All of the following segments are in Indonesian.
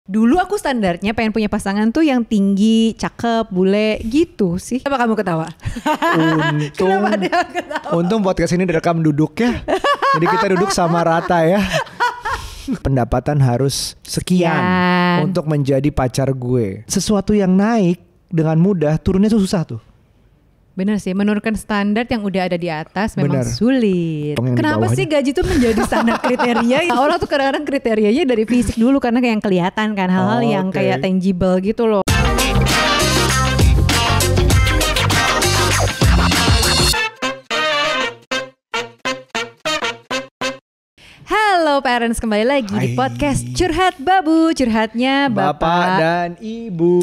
Dulu aku standarnya pengen punya pasangan tuh yang tinggi, cakep, bule gitu sih. Kenapa kamu ketawa? Kenapa dia ketawa? Untung podcast ini direkam duduk ya. Jadi kita duduk sama rata ya. Pendapatan harus sekian untuk menjadi pacar gue. Sesuatu yang naik dengan mudah, turunnya tuh susah tuh. Bener sih, menurunkan standar yang udah ada di atas memang sulit. Kenapa sih gaji tuh menjadi standar kriteria? Orang tuh kadang-kadang kriterianya dari fisik dulu karena kayak yang kelihatan kan, hal-hal yang kayak tangible gitu loh. Halo parents, kembali lagi di podcast Curhat Babu. Curhatnya Bapak dan Ibu.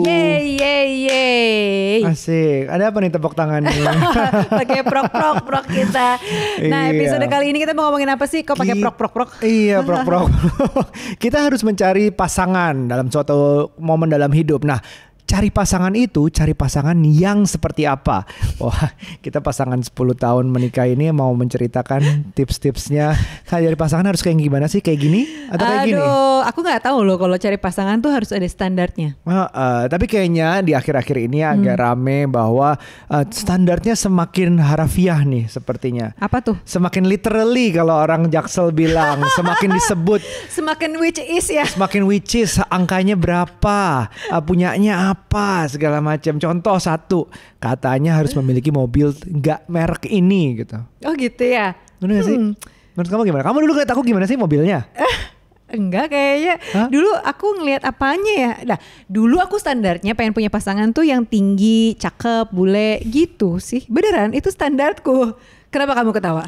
Yeay. Asik. Ada apa nih tepuk tangan nih? Pakai prok kita. Nah, episode kali ini kita mau ngomongin apa sih? Kok pakai prok? Iya, prok. Kita harus mencari pasangan dalam suatu momen dalam hidup. Nah, cari pasangan yang seperti apa? Wah, kita pasangan 10 tahun menikah ini mau menceritakan tips-tipsnya. Cari pasangan harus kayak gimana sih? Kayak gini? Atau kayak gini? Aduh, aku gak tahu loh kalau cari pasangan tuh harus ada standarnya. Tapi kayaknya di akhir-akhir ini agak rame bahwa standarnya semakin harafiah nih sepertinya. Apa tuh? Semakin literally kalau orang Jaksel bilang. Semakin disebut. Semakin which is ya. Semakin which is, angkanya berapa, punyanya apa, segala macam. Contoh satu, katanya harus memiliki mobil nggak merek ini gitu. Oh gitu ya. Bener gak sih? Menurut kamu gimana? Kamu dulu ngeliat aku gimana sih mobilnya? Enggak kayaknya. Dulu aku ngelihat apanya ya. Nah, dulu aku standarnya pengen punya pasangan tuh yang tinggi, cakep, bule gitu sih. Beneran, itu standarku. Kenapa kamu ketawa?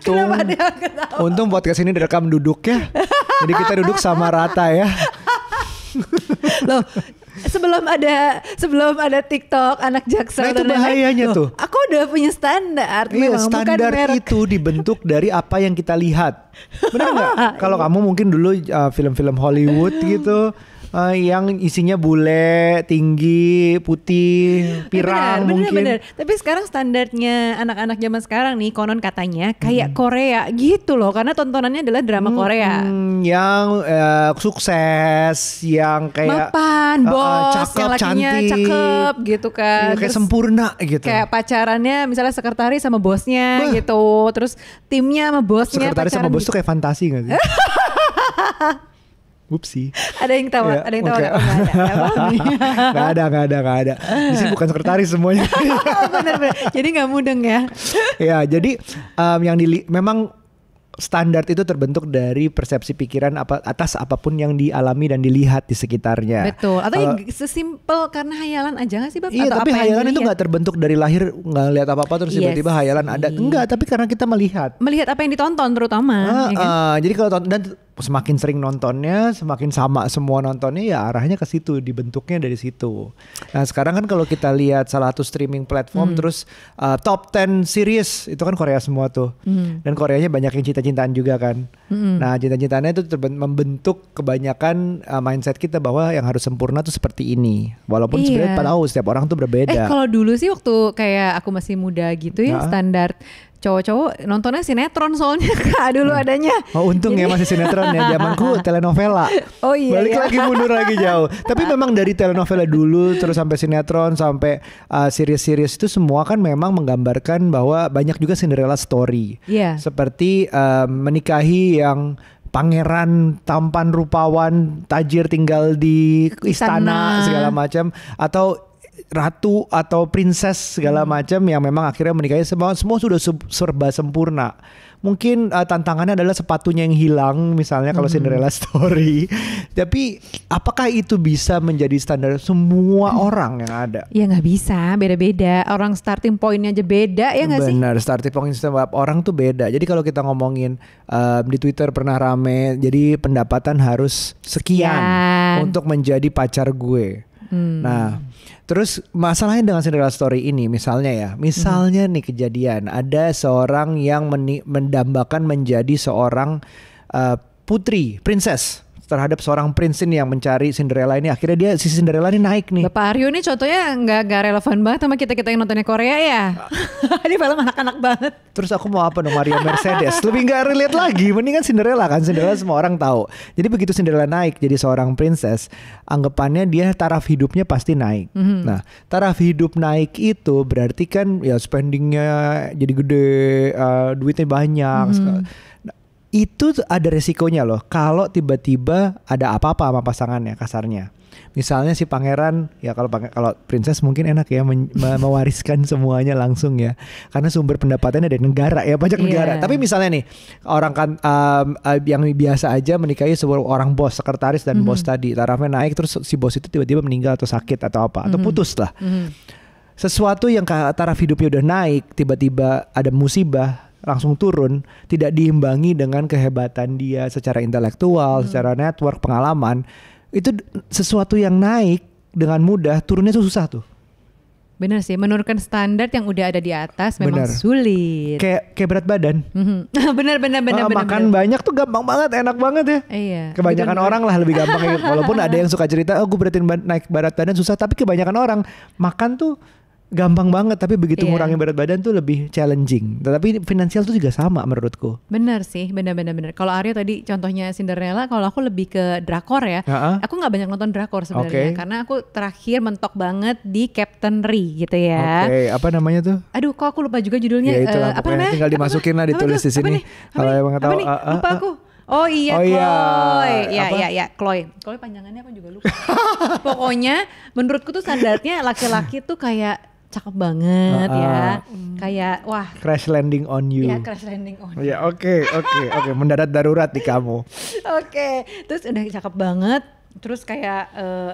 Kenapa dia ketawa? Untung podcast ini direkam duduk ya. Jadi kita duduk sama rata ya. Loh, sebelum ada TikTok anak Jaksel, nah itu bahayanya tuh. Aku udah punya standar. Iya, standar itu dibentuk dari apa yang kita lihat. Benar nggak? Kalau kamu mungkin dulu film-film Hollywood gitu, yang isinya bule, tinggi, putih, pirang mungkin. Bener. Tapi sekarang standarnya anak-anak zaman sekarang nih konon katanya kayak Korea gitu loh, karena tontonannya adalah drama Korea. Yang sukses, yang kayak mapan, bos, cakep, yang lakinya cantik, cakep gitu kan. Kayak sempurna gitu. Kayak pacarannya misalnya sekretaris sama bosnya gitu. Terus timnya sama bosnya. Sekretaris sama bos tuh kayak fantasi gak sih? Upsi. Ada yang tawa, ada yang tawa nggak ada. Di sini bukan sekretaris semuanya. Bener. Jadi nggak mudeng ya. Ya, jadi memang standar itu terbentuk dari persepsi pikiran atas apapun yang dialami dan dilihat di sekitarnya. Betul. Atau sesimpel karena hayalan aja gak sih Bab? Iya, atau tapi apa hayalan itu gak terbentuk dari lahir nggak lihat apa-apa terus tiba-tiba hayalan ada. Enggak, tapi karena kita melihat apa yang ditonton terutama. Ya kan? Jadi kalau dan semakin sering nontonnya, semakin sama semua nontonnya, ya arahnya ke situ, dibentuknya dari situ. Nah sekarang kan kalau kita lihat salah satu streaming platform terus top 10 series itu kan Korea semua tuh. Dan Koreanya banyak yang cinta-cintaan juga kan. Nah cinta-cintaannya itu membentuk kebanyakan mindset kita bahwa yang harus sempurna tuh seperti ini. Walaupun sebenarnya tahu setiap orang tuh berbeda. Kalau dulu sih waktu kayak aku masih muda gitu ya, standar cowok-cowok nontonnya sinetron soalnya Kak dulu adanya. Oh untung ya masih sinetron ya, zamanku telenovela. Oh iya. Balik lagi mundur lagi jauh. Tapi memang dari telenovela dulu terus sampai sinetron sampai series-series itu semua kan memang menggambarkan bahwa banyak juga Cinderella story. Seperti menikahi yang pangeran tampan rupawan tajir tinggal di istana segala macam, atau ratu atau princess segala macam yang memang akhirnya menikahi semua sudah serba sempurna. Mungkin tantangannya adalah sepatunya yang hilang misalnya kalau Cinderella story. Tapi apakah itu bisa menjadi standar semua orang yang ada? Ya nggak bisa, beda-beda. Orang starting pointnya aja beda ya nggak sih? Benar, starting point setiap orang tuh beda. Jadi kalau kita ngomongin di Twitter pernah rame, jadi pendapatan harus sekian untuk menjadi pacar gue. Nah, terus masalahnya dengan Cinderella story ini misalnya nih kejadian ada seorang yang mendambakan menjadi seorang putri, princess terhadap seorang prince ini yang mencari Cinderella ini. Akhirnya dia si Cinderella ini naik nih. Bapak Aryo ini contohnya nggak relevan banget sama kita yang nontonnya Korea ya. Ini film anak-anak banget. Terus aku mau apa dong, Maria Mercedes? Lebih nggak relate lagi. Mendingan Cinderella kan. Cinderella semua orang tahu. Jadi begitu Cinderella naik jadi seorang princess, anggapannya dia taraf hidupnya pasti naik. Nah, taraf hidup naik itu berarti kan ya spendingnya jadi gede, duitnya banyak. Nah, itu ada resikonya loh kalau tiba-tiba ada apa-apa sama pasangannya, kasarnya. Misalnya si pangeran, ya kalau princess mungkin enak ya mewariskan semuanya langsung ya, karena sumber pendapatannya dari negara ya, pajak negara. Tapi misalnya nih orang kan yang biasa aja menikahi sebuah orang bos, sekretaris dan bos tadi, tarafnya naik, terus si bos itu tiba-tiba meninggal atau sakit atau apa, atau putus lah. Sesuatu yang taraf hidupnya udah naik, tiba-tiba ada musibah langsung turun, tidak diimbangi dengan kehebatan dia secara intelektual, secara network, pengalaman. Itu sesuatu yang naik dengan mudah, turunnya tuh susah tuh. Bener sih, menurunkan standar yang udah ada di atas memang sulit. Kayak berat badan. Bener. Makan banyak tuh gampang banget, enak banget ya. Iya. Kebanyakan orang lah lebih gampang. Walaupun ada yang suka cerita, gue naik berat badan susah, tapi kebanyakan orang makan tuh gampang banget, tapi begitu ngurangin berat badan tuh lebih challenging. Tapi finansial tuh juga sama menurutku. Bener sih, bener. Kalau Aryo tadi contohnya Cinderella, kalau aku lebih ke drakor ya. Aku nggak banyak nonton drakor sebenarnya, karena aku terakhir mentok banget di Captain Ri gitu ya. Apa namanya tuh? Aduh, kok aku lupa juga judulnya. Ya itulah, apa namanya? Tinggal dimasukin lah, ditulis di sini. Kalau emang tahu. Lupa aku. Oh iya, Chloe. Ya, Chloe. Chloe panjangannya aku juga lupa. Pokoknya menurutku tuh standarnya laki-laki tuh kayak cakep banget ya, kayak wah. Crash landing on you. Ya, crash landing on you. Ya oke, mendarat darurat di kamu. Oke, terus udah cakep banget, terus kayak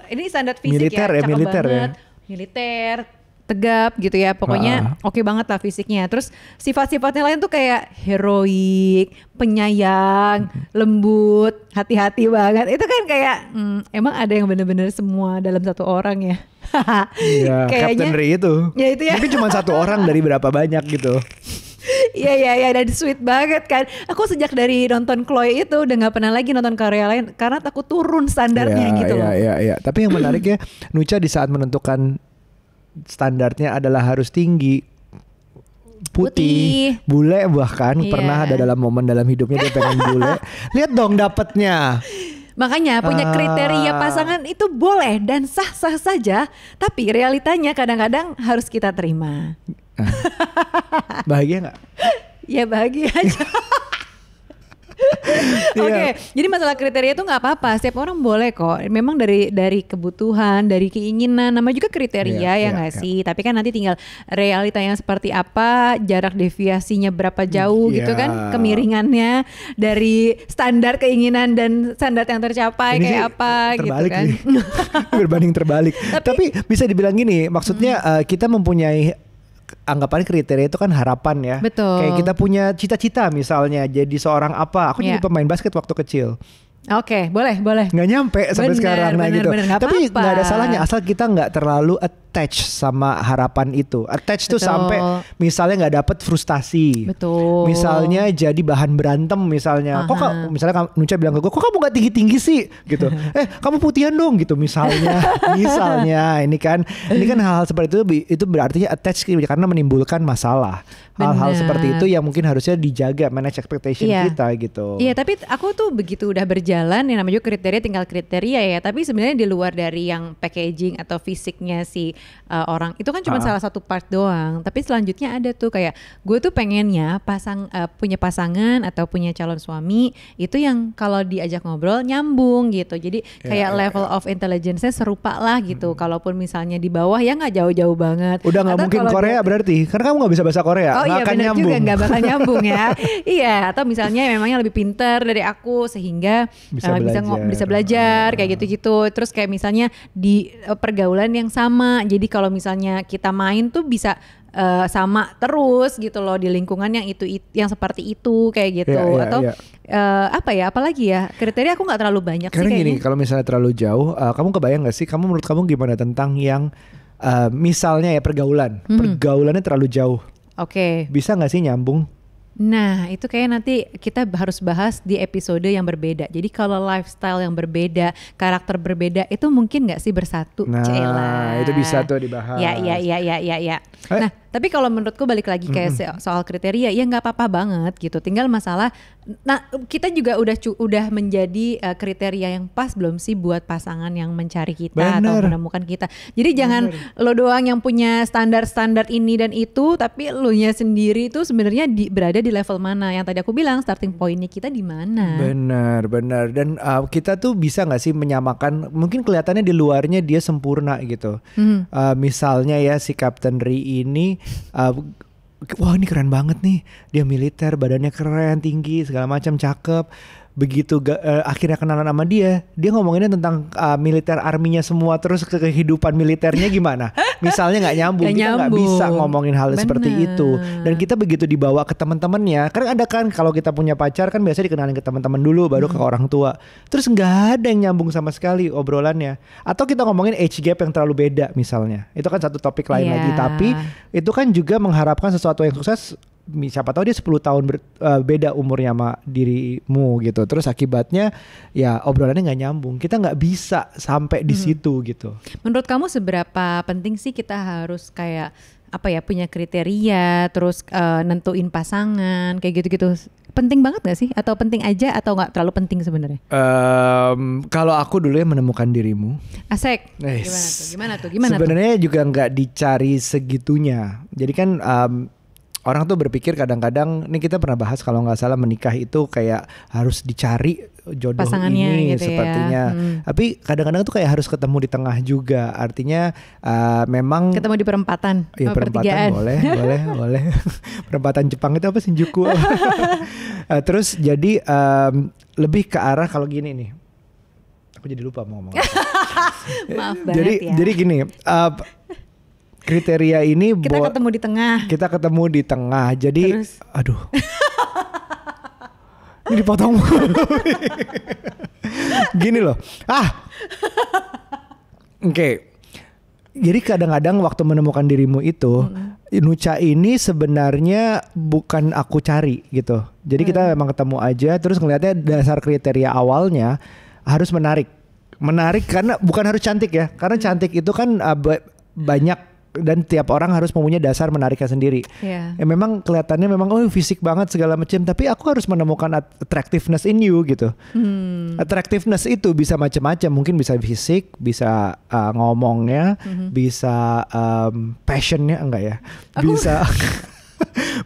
ini standar fisik militer ya, cakep militer banget, militer, tegap gitu ya, pokoknya oke banget lah fisiknya. Terus sifat-sifatnya lain tuh kayak heroik, penyayang, lembut, hati-hati banget. Itu kan kayak emang ada yang bener-bener semua dalam satu orang ya. Iya, Captain Ri itu. Ya itu ya. Mungkin cuma satu orang dari berapa banyak gitu. Iya, dan sweet banget kan. Aku sejak dari nonton Chloe itu udah nggak pernah lagi nonton Korea lain karena takut turun standarnya gitu loh. Iya. Tapi yang menariknya Nucha di saat menentukan standarnya adalah harus tinggi, putih, bule bahkan pernah ada dalam momen dalam hidupnya dia pengen bule. Lihat dong dapetnya. Makanya punya kriteria pasangan itu boleh dan sah-sah saja, tapi realitanya kadang-kadang harus kita terima. Bahagia nggak? Ya bahagia aja. Oke, jadi masalah kriteria itu nggak apa-apa. Setiap orang boleh kok. Memang dari kebutuhan, dari keinginan, nama juga kriteria ya nggak sih. Tapi kan nanti tinggal realitanya seperti apa, jarak deviasinya berapa jauh gitu kan, kemiringannya dari standar keinginan dan standar yang tercapai. Ini kayak apa gitu kan. Berbanding terbalik. Tapi bisa dibilang gini, maksudnya kita mempunyai anggapan kriteria itu kan harapan ya. Betul. Kayak kita punya cita-cita misalnya jadi seorang apa. Aku jadi pemain basket waktu kecil. Oke, boleh. Nggak nyampe sampai sekarang gitu. Tapi nggak ada salahnya asal kita nggak terlalu attach sama harapan itu. Attach tuh sampai misalnya nggak dapet frustasi. Betul. Misalnya jadi bahan berantem misalnya. Misalnya Nucha bilang ke gue, kok kamu nggak tinggi-tinggi sih? Gitu. Kamu putihan dong gitu misalnya. Ini kan hal-hal seperti itu berarti attach karena menimbulkan masalah. Hal-hal seperti itu yang mungkin harusnya dijaga, manage expectation kita gitu. Iya, tapi aku tuh begitu udah berjalan, yang namanya juga kriteria tinggal kriteria ya. Tapi sebenarnya di luar dari yang packaging atau fisiknya si orang itu kan cuma salah satu part doang. Tapi selanjutnya ada tuh kayak gue tuh pengennya punya pasangan atau punya calon suami itu yang kalau diajak ngobrol nyambung gitu. Jadi kayak level of intelligence-nya serupa lah gitu. Kalaupun misalnya di bawah ya nggak jauh-jauh banget. Udah nggak mungkin Korea berarti, karena kamu nggak bisa bahasa Korea. Oh iya benar juga, nggak bakal nyambung ya. Iya, atau misalnya memangnya lebih pintar dari aku sehingga bisa belajar kayak gitu-gitu. Terus kayak misalnya di pergaulan yang sama. Jadi kalau misalnya kita main tuh bisa sama terus gitu loh di lingkungan yang seperti itu kayak gitu. Atau apalagi ya kriteria aku nggak terlalu banyak. Karena sih kayaknya. Gini, kalau misalnya terlalu jauh, kamu kebayang nggak sih? Menurut kamu gimana tentang yang misalnya ya pergaulannya terlalu jauh? Oke. Bisa nggak sih nyambung? Nah itu kayak nanti kita harus bahas di episode yang berbeda. Jadi kalau lifestyle yang berbeda, karakter berbeda itu mungkin gak sih bersatu? Nah itu bisa tuh dibahas. Ya. Nah tapi kalau menurutku balik lagi kayak soal kriteria, ya gak apa-apa banget gitu. Tinggal masalah, nah kita juga udah menjadi kriteria yang pas belum sih buat pasangan yang mencari kita atau menemukan kita. Jadi jangan lo doang yang punya standar-standar ini dan itu, tapi lo nya sendiri itu sebenarnya berada di level mana. Yang tadi aku bilang starting pointnya kita di mana. Benar. Dan kita tuh bisa nggak sih menyamakan? Mungkin kelihatannya di luarnya dia sempurna gitu. Misalnya ya si Captain Ri ini, wah ini keren banget nih. Dia militer, badannya keren, tinggi, segala macam, cakep. Begitu akhirnya kenalan sama dia ngomonginnya tentang militer arminya semua, terus kehidupan militernya gimana? Misalnya nggak nyambung, kita nggak bisa ngomongin hal seperti itu. Dan kita begitu dibawa ke teman-temannya, karena ada kan kalau kita punya pacar kan biasa dikenalin ke teman-teman dulu, baru ke orang tua. Terus nggak ada yang nyambung sama sekali obrolannya. Atau kita ngomongin age gap yang terlalu beda misalnya, itu kan satu topik lain lagi. Tapi itu kan juga mengharapkan sesuatu yang sukses. Siapa tahu dia 10 tahun beda umurnya sama dirimu gitu. Terus akibatnya ya obrolannya gak nyambung. Kita gak bisa sampai di situ gitu. Menurut kamu seberapa penting sih kita harus kayak punya kriteria, terus nentuin pasangan kayak gitu-gitu? Penting banget gak sih? Atau penting aja atau gak terlalu penting sebenarnya? Kalau aku dulu ya menemukan dirimu. Asik. Gimana tuh? Sebenarnya juga gak dicari segitunya. Jadi kan orang tuh berpikir kadang-kadang, ini kita pernah bahas kalau nggak salah, menikah itu kayak harus dicari jodoh pasangannya ini gitu sepertinya. Tapi kadang-kadang tuh kayak harus ketemu di tengah juga. Artinya memang ketemu di perempatan. Ya perempatan boleh. Perempatan Jepang itu apa, Shinjuku? Terus jadi lebih ke arah kalau gini nih. Aku jadi lupa mau ngomong. Maaf banget ya. Jadi gini. Kriteria ini kita ketemu di tengah. Jadi terus? Aduh. Ini dipotong. Gini loh. Oke. Jadi kadang-kadang waktu menemukan dirimu itu, Nucha ini sebenarnya bukan aku cari gitu. Jadi kita memang ketemu aja, terus ngelihatnya dasar kriteria awalnya harus menarik karena bukan harus cantik ya. Karena cantik itu kan banyak. Dan tiap orang harus mempunyai dasar menariknya sendiri. Ya memang kelihatannya memang fisik banget segala macam, tapi aku harus menemukan attractiveness in you gitu. Attractiveness itu bisa macam-macam, mungkin bisa fisik, bisa ngomongnya, bisa passionnya enggak ya, bisa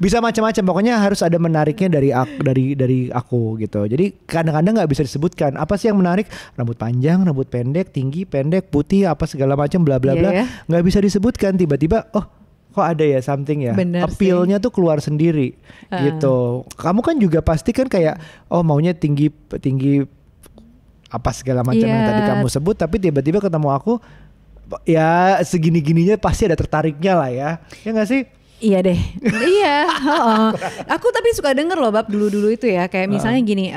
bisa macam-macam. Pokoknya harus ada menariknya dari aku gitu. Jadi kadang-kadang nggak bisa disebutkan apa sih yang menarik. Rambut panjang, rambut pendek, tinggi, pendek, putih, apa segala macam, bla bla bla. Nggak bisa disebutkan. Tiba-tiba kok ada ya something ya. Appeal-nya tuh keluar sendiri gitu. Kamu kan juga pasti kan kayak maunya tinggi apa segala macam yang tadi kamu sebut. Tapi tiba-tiba ketemu aku, ya segini-gininya pasti ada tertariknya lah ya. Ya nggak sih? Iya deh, iya. Aku tapi suka denger loh Bab dulu itu ya, kayak misalnya gini,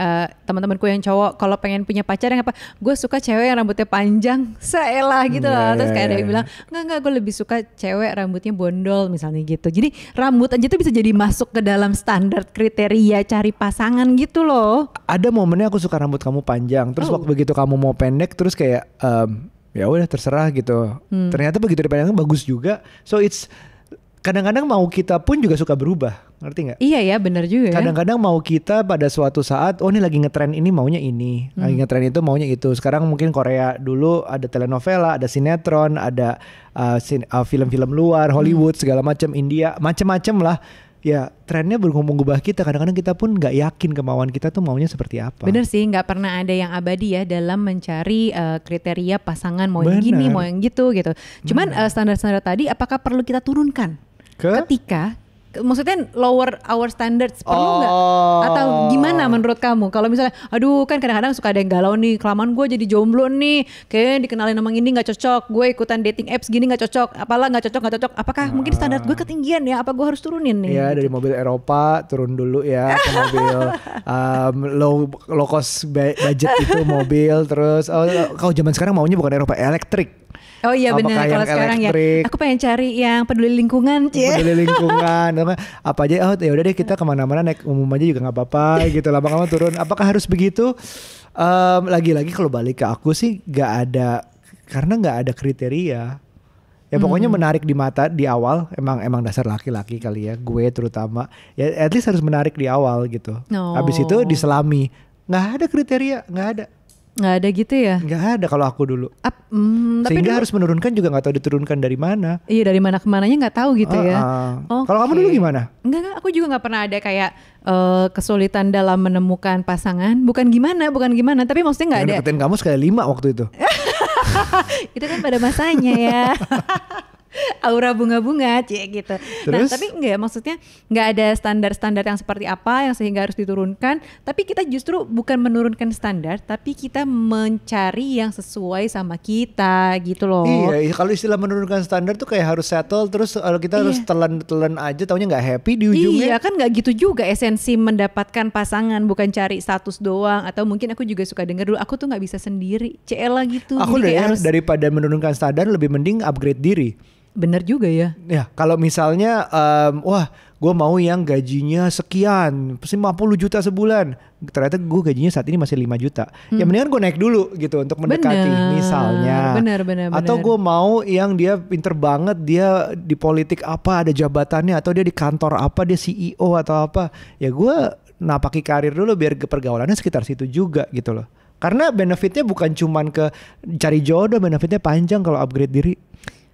teman-temanku yang cowok kalau pengen punya pacar yang gue suka cewek yang rambutnya panjang, seelah gitu loh. Terus kayak ada yang bilang, enggak gue lebih suka cewek rambutnya bondol misalnya gitu. Jadi rambut aja tuh bisa jadi masuk ke dalam standar kriteria cari pasangan gitu loh. Ada momennya aku suka rambut kamu panjang, terus waktu begitu kamu mau pendek, terus kayak ya udah terserah gitu. Ternyata begitu dipandang bagus juga. So it's kadang-kadang mau kita pun juga suka berubah, ngerti nggak? Iya ya, benar juga. Kadang-kadang mau kita pada suatu saat, ini lagi ngetren ini maunya ini, lagi ngetren itu maunya itu. Sekarang mungkin Korea dulu ada telenovela, ada sinetron, ada film-film luar, Hollywood segala macam, India, macam-macam lah. Ya trennya berubah kita. Kadang-kadang kita pun nggak yakin kemauan kita tuh maunya seperti apa. Bener sih, nggak pernah ada yang abadi ya dalam mencari kriteria pasangan, mau yang gini, mau yang gitu. Cuman standar-standar tadi, apakah perlu kita turunkan? Ketika maksudnya lower our standards perlu nggak? Atau gimana menurut kamu? Kalau misalnya, aduh kan kadang-kadang suka ada yang galau nih, kelamaan gue jadi jomblo nih, kayaknya dikenalin sama ini nggak cocok, gue ikutan dating apps gini nggak cocok, apalah nggak cocok. Apakah mungkin standar gue ketinggian ya? Apa gue harus turunin nih? Ya dari mobil Eropa turun dulu ya ke mobil low cost budget itu mobil, terus kalau zaman sekarang maunya bukan Eropa, elektrik. Oh iya benar, kalau sekarang elektrik, ya aku pengen cari yang peduli lingkungan, peduli lingkungan, apa aja. Oh ya udah deh kita kemana-mana naik umum aja juga nggak apa-apa gitu, lama-lama turun. Apakah harus begitu? Lagi-lagi kalau balik ke aku sih nggak ada, karena nggak ada kriteria. Ya pokoknya menarik di mata di awal, emang dasar laki-laki kali ya, gue terutama. Ya at least harus menarik di awal gitu. Habis itu diselami. Nggak ada kriteria, nggak ada. Nggak ada gitu ya? Nggak ada kalau aku dulu. Tapi sehingga dulu, harus menurunkan juga nggak tahu diturunkan dari mana. Iya, dari mana ke mananya nggak tahu gitu ya. Okay. Kalau kamu dulu gimana? Enggak, aku juga nggak pernah ada kayak kesulitan dalam menemukan pasangan. Bukan gimana, tapi maksudnya nggak ada. Deketin kamu sekali 5 waktu itu. Itu kan pada masanya ya. Aura bunga-bunga gitu. Terus? Nah tapi enggak, maksudnya nggak ada standar-standar yang seperti apa yang sehingga harus diturunkan. Tapi kita justru bukan menurunkan standar, tapi kita mencari yang sesuai sama kita gitu loh. Iya, kalau istilah menurunkan standar tuh kayak harus settle, terus kalau kita harus telan aja, taunya nggak happy di ujungnya. Iya kan nggak gitu juga esensi mendapatkan pasangan, bukan cari status doang. Atau mungkin aku juga suka dengar dulu, aku tuh nggak bisa sendiri, CL gitu. Aku daripada menurunkan standar lebih mending upgrade diri. Bener juga ya. Ya kalau misalnya wah gue mau yang gajinya sekian 50 juta sebulan, ternyata gue gajinya saat ini masih 5 juta. Ya mendingan gue naik dulu gitu untuk mendekati misalnya. Bener. Atau gue mau yang dia pinter banget, dia di politik apa, ada jabatannya, atau dia di kantor apa, dia CEO atau apa. Ya gue napaki karir dulu biar pergaulannya sekitar situ juga gitu loh. Karena benefitnya bukan cuman ke cari jodoh, benefitnya panjang kalau upgrade diri.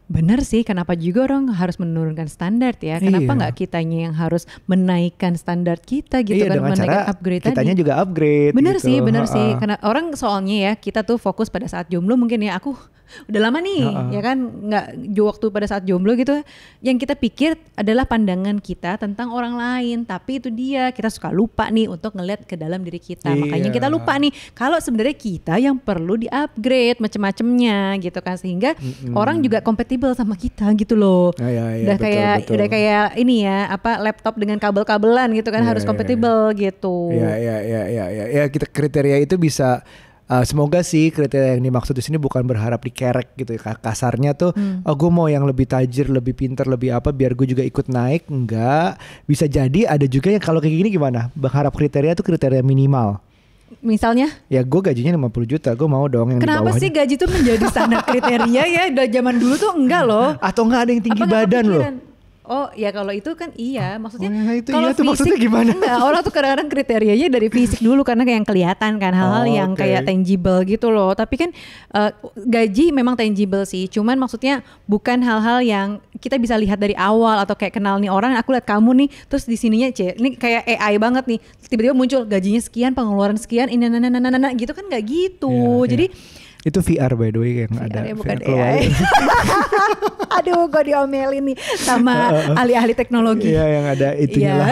Bener sih, kenapa juga orang harus menurunkan standar ya? Kenapa nggak kitanya yang harus menaikkan standar kita gitu kan, menaikkan upgrade tadi? Kitanya juga upgrade. Bener gitu. Bener sih. Karena orang soalnya ya, kita tuh fokus pada saat jomblo mungkin ya, aku udah lama nih ya kan, nggak waktu pada saat jomblo gitu. Yang kita pikir adalah pandangan kita tentang orang lain, tapi itu dia, kita suka lupa nih untuk ngeliat ke dalam diri kita. Makanya kita lupa nih kalau sebenarnya kita yang perlu di-upgrade macem-macemnya gitu kan, sehingga orang juga kompatibel sama kita gitu loh. Udah kayak ini ya, apa, laptop dengan kabel-kabelan gitu kan, harus kompatibel gitu. Ya kita kriteria itu bisa. Semoga sih kriteria yang dimaksud di sini bukan berharap dikerek gitu ya. Kasarnya tuh gue mau yang lebih tajir, lebih pintar, lebih apa biar gue juga ikut naik. Enggak. Bisa jadi ada juga yang kalau kayak gini gimana, berharap kriteria tuh kriteria minimal. Misalnya? Ya gue gajinya 50 juta, gue mau dong yang di bawahnya. Kenapa sih gaji tuh menjadi standar kriteria ya? Dari zaman dulu tuh enggak loh. Atau enggak ada yang tinggi badan loh. Oh ya kalau itu kan iya, maksudnya itu kalau iya tuh maksudnya gimana? Enggak, orang tuh kadang-kadang kriterianya dari fisik dulu karena kayak yang kelihatan kan, hal-hal yang kayak tangible gitu loh. Tapi kan gaji memang tangible sih, cuman maksudnya bukan hal-hal yang kita bisa lihat dari awal atau kayak kenal nih orang, aku lihat kamu nih, terus di sininya ini kayak AI banget nih, tiba-tiba muncul gajinya sekian, pengeluaran sekian, ini gitu kan nggak gitu. Jadi itu VR by the way yang VR ada. Ya, bukan AI. Aduh, gue diomelin nih sama ahli-ahli teknologi. Iya, yang ada itunya lah.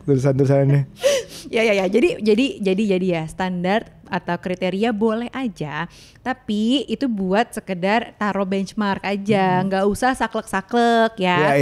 Tulisan-tulisannya. Ya. Jadi ya standar atau kriteria boleh aja, tapi itu buat sekedar taruh benchmark aja, nggak usah saklek-saklek ya.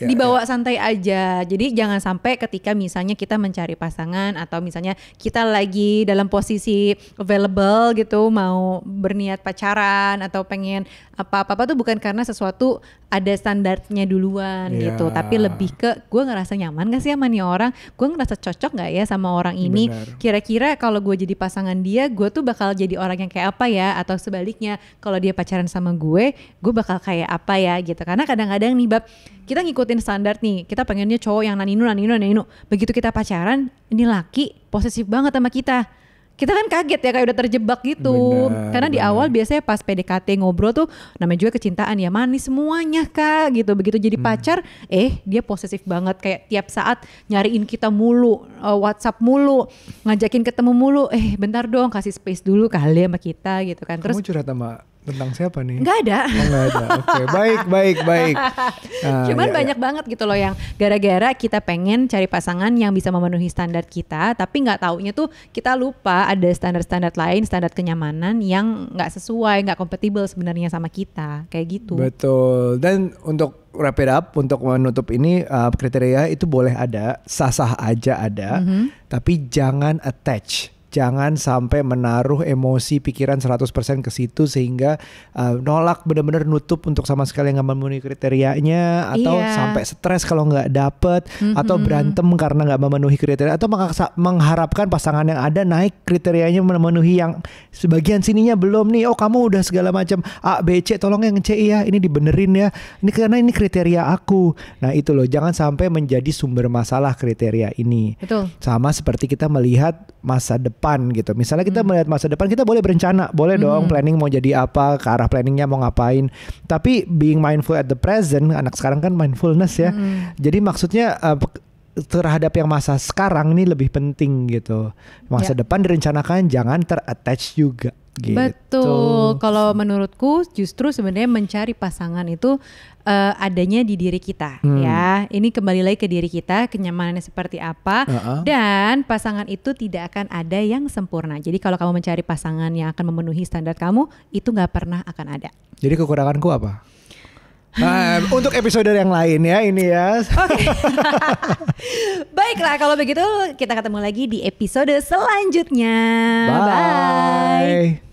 Dibawa santai aja. Jadi jangan sampai ketika misalnya kita mencari pasangan atau misalnya kita lagi dalam posisi available gitu, mau berniat pacaran atau pengen apa-apa tuh bukan karena sesuatu ada standarnya duluan gitu, tapi lebih ke gue ngerasa nyaman gak sih sama nih orang, gue ngerasa cocok gak ya sama orang ini. Kira-kira kalau gue jadi pasangan dia, gue tuh bakal jadi orang yang kayak apa ya, atau sebaliknya kalau dia pacaran sama gue bakal kayak apa ya gitu. Karena kadang-kadang nih Bab, kita ngikutin standar nih, kita pengennya cowok yang naninu, begitu kita pacaran, ini laki posesif banget sama kita kan kaget ya, kayak udah terjebak gitu. Karena di awal biasanya pas PDKT ngobrol tuh namanya juga kecintaan ya, manis semuanya Kak gitu. Begitu jadi pacar, dia posesif banget, kayak tiap saat nyariin kita mulu, WhatsApp mulu, ngajakin ketemu mulu, bentar dong kasih space dulu kali sama kita gitu kan. Terus kamu curhat sama tentang siapa nih? Nggak ada. Nggak ada. Oke, baik. Cuman banyak banget gitu loh yang gara-gara kita pengen cari pasangan yang bisa memenuhi standar kita, tapi nggak taunya tuh kita lupa ada standar-standar lain, standar kenyamanan yang nggak sesuai, nggak kompatibel sebenarnya sama kita, kayak gitu. Betul. Dan untuk wrap it up, untuk menutup ini, kriteria itu boleh ada, sah-sah aja ada, tapi jangan attach. jangan sampai menaruh emosi pikiran 100% ke situ sehingga nolak, benar-benar nutup untuk sama sekali nggak memenuhi kriterianya, atau sampai stres kalau nggak dapet, atau berantem karena nggak memenuhi kriteria, atau mengharapkan pasangan yang ada naik kriterianya memenuhi yang sebagian sininya belum nih. Oh kamu udah segala macam A B C, tolong yang C ya, ini dibenerin ya, ini karena ini kriteria aku. Nah itu loh, jangan sampai menjadi sumber masalah kriteria ini. Betul. Sama seperti kita melihat masa depan gitu. Misalnya kita melihat masa depan, kita boleh berencana, boleh dong planning mau jadi apa, ke arah planningnya mau ngapain. Tapi being mindful at the present, anak sekarang kan mindfulness ya. Jadi maksudnya terhadap yang masa sekarang ini lebih penting gitu. Masa depan direncanakan, jangan ter-attach juga. Gitu. Betul. Kalau menurutku justru sebenarnya mencari pasangan itu adanya di diri kita ya. Ini kembali lagi ke diri kita, kenyamanannya seperti apa, dan pasangan itu tidak akan ada yang sempurna. Jadi kalau kamu mencari pasangan yang akan memenuhi standar kamu, itu nggak pernah akan ada. Jadi kekuranganku apa? Untuk episode yang lain ya ini ya. Oke. Baiklah kalau begitu kita ketemu lagi di episode selanjutnya. Bye.